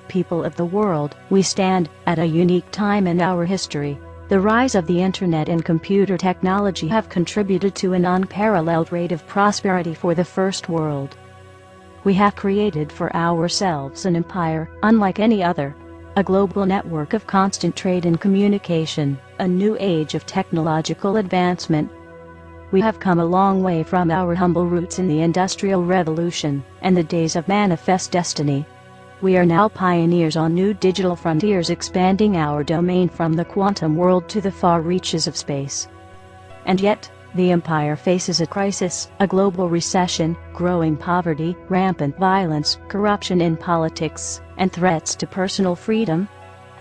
people of the world, we stand at a unique time in our history. The rise of the internet and computer technology have contributed to an unparalleled rate of prosperity for the first world. We have created for ourselves an empire unlike any other, a global network of constant trade and communication, a new age of technological advancement. We have come a long way from our humble roots in the Industrial Revolution and the days of manifest destiny. We are now pioneers on new digital frontiers, expanding our domain from the quantum world to the far reaches of space. And yet, the empire faces a crisis, a global recession, growing poverty, rampant violence, corruption in politics, and threats to personal freedom.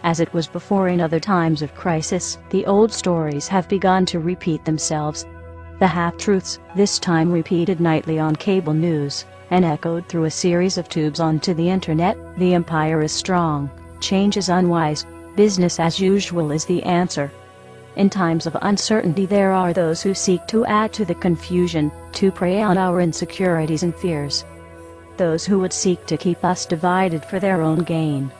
As it was before in other times of crisis, the old stories have begun to repeat themselves. The half-truths, this time repeated nightly on cable news, and echoed through a series of tubes onto the internet. The empire is strong, change is unwise, business as usual is the answer. In times of uncertainty there are those who seek to add to the confusion, to prey on our insecurities and fears. Those who would seek to keep us divided for their own gain.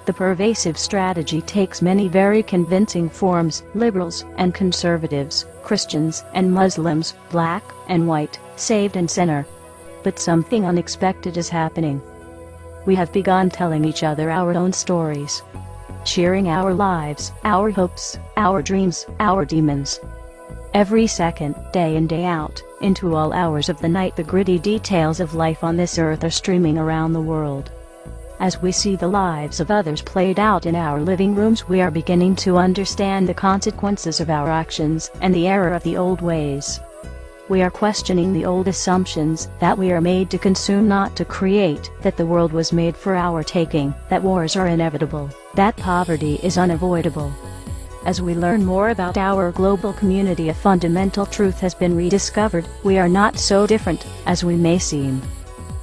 The pervasive strategy takes many very convincing forms: liberals and conservatives, Christians and Muslims, black and white, saved and sinner. But something unexpected is happening. We have begun telling each other our own stories, sharing our lives, our hopes, our dreams, our demons. Every second, day in day out, into all hours of the night, the gritty details of life on this earth are streaming around the world. As we see the lives of others played out in our living rooms, we are beginning to understand the consequences of our actions and the error of the old ways. We are questioning the old assumptions that we are made to consume, not to create, that the world was made for our taking, that wars are inevitable, that poverty is unavoidable. As we learn more about our global community, a fundamental truth has been rediscovered: we are not so different as we may seem.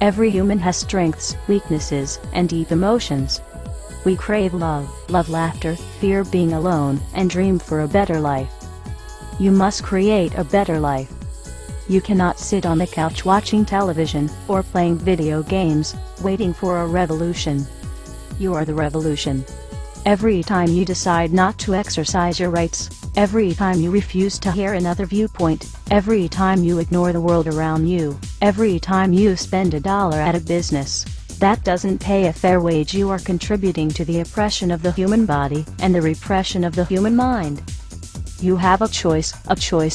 Every human has strengths, weaknesses, and deep emotions. We crave love, laughter, fear being alone, and dream for a better life. You must create a better life. You cannot sit on the couch watching television or playing video games, waiting for a revolution. You are the revolution. Every time you decide not to exercise your rights, every time you refuse to hear another viewpoint, every time you ignore the world around you, every time you spend $1 at a business that doesn't pay a fair wage, you are contributing to the oppression of the human body and the repression of the human mind. You have a choice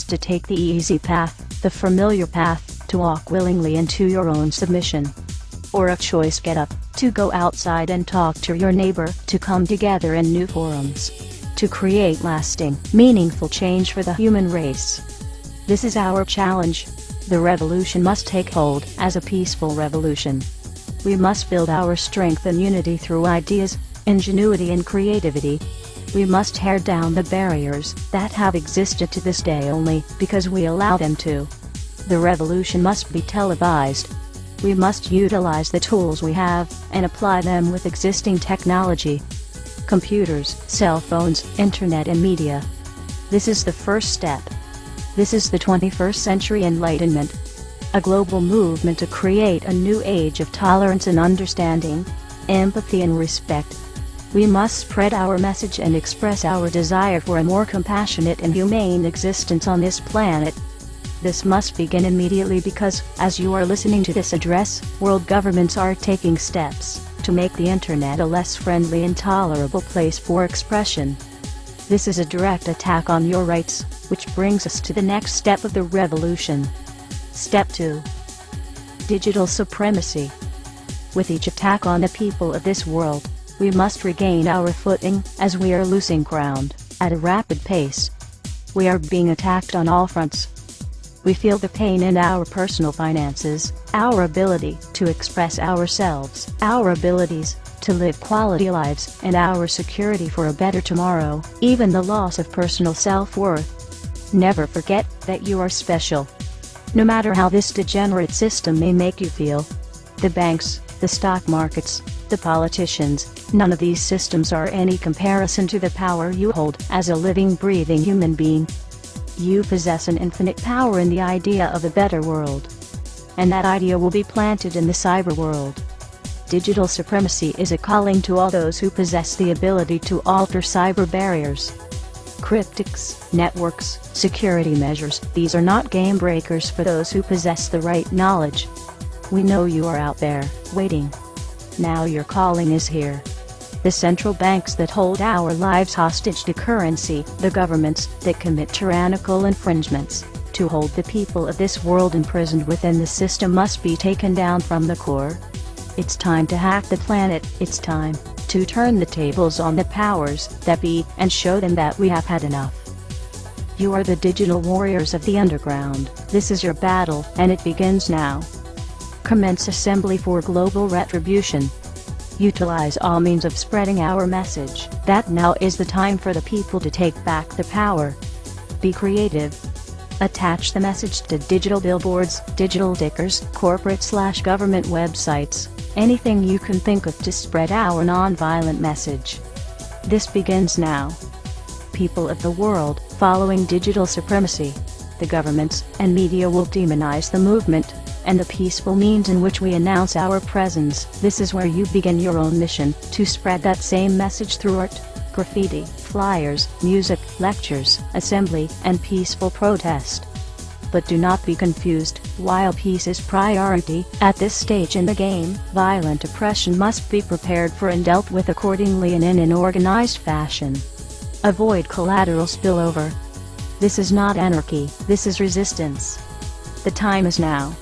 to take the easy path, the familiar path, to walk willingly into your own submission. Or a choice: get up, to go outside and talk to your neighbor, to come together in new forums, to create lasting, meaningful change for the human race. This is our challenge. The revolution must take hold as a peaceful revolution. We must build our strength and unity through ideas, ingenuity and creativity. We must tear down the barriers that have existed to this day only because we allow them to. The revolution must be televised. We must utilize the tools we have and apply them with existing technology. Computers, cell phones, internet and media. This is the first step. This is the 21st century enlightenment. A global movement to create a new age of tolerance and understanding, empathy and respect. We must spread our message and express our desire for a more compassionate and humane existence on this planet. This must begin immediately because, as you are listening to this address, world governments are taking steps to make the internet a less friendly and tolerable place for expression. This is a direct attack on your rights, which brings us to the next step of the revolution. Step 2. Digital supremacy. With each attack on the people of this world, we must regain our footing, as we are losing ground at a rapid pace. We are being attacked on all fronts. We feel the pain in our personal finances, our ability to express ourselves, our abilities to live quality lives, and our security for a better tomorrow, even the loss of personal self-worth. Never forget that you are special. No matter how this degenerate system may make you feel. The banks, the stock markets, the politicians, none of these systems are any comparison to the power you hold as a living, breathing human being. You possess an infinite power in the idea of a better world. And that idea will be planted in the cyber world. Digital supremacy is a calling to all those who possess the ability to alter cyber barriers. Cryptics, networks, security measures, these are not game breakers for those who possess the right knowledge. We know you are out there, waiting. Now your calling is here. The central banks that hold our lives hostage to currency, the governments that commit tyrannical infringements, to hold the people of this world imprisoned within the system must be taken down from the core. It's time to hack the planet, it's time to turn the tables on the powers that be and show them that we have had enough. You are the digital warriors of the underground, this is your battle, and it begins now. Commence assembly for global retribution. Utilize all means of spreading our message, that now is the time for the people to take back the power. Be creative. Attach the message to digital billboards, digital tickers, corporate/government websites, anything you can think of to spread our non-violent message. This begins now. People of the world, following digital supremacy, the governments and media will demonize the movement and the peaceful means in which we announce our presence. This is where you begin your own mission, to spread that same message through art, graffiti, flyers, music, lectures, assembly, and peaceful protest. But do not be confused, while peace is priority, at this stage in the game, violent oppression must be prepared for and dealt with accordingly and in an organized fashion. Avoid collateral spillover. This is not anarchy, this is resistance. The time is now.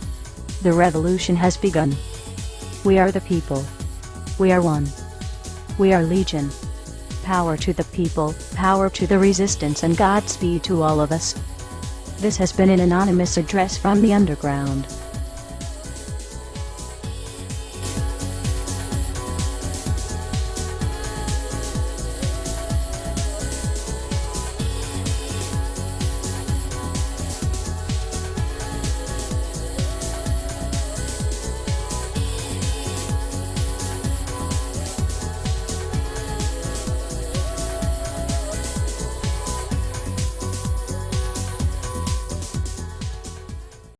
The revolution has begun. We are the people. We are one. We are legion. Power to the people, power to the resistance, and Godspeed to all of us. This has been an anonymous address from the underground.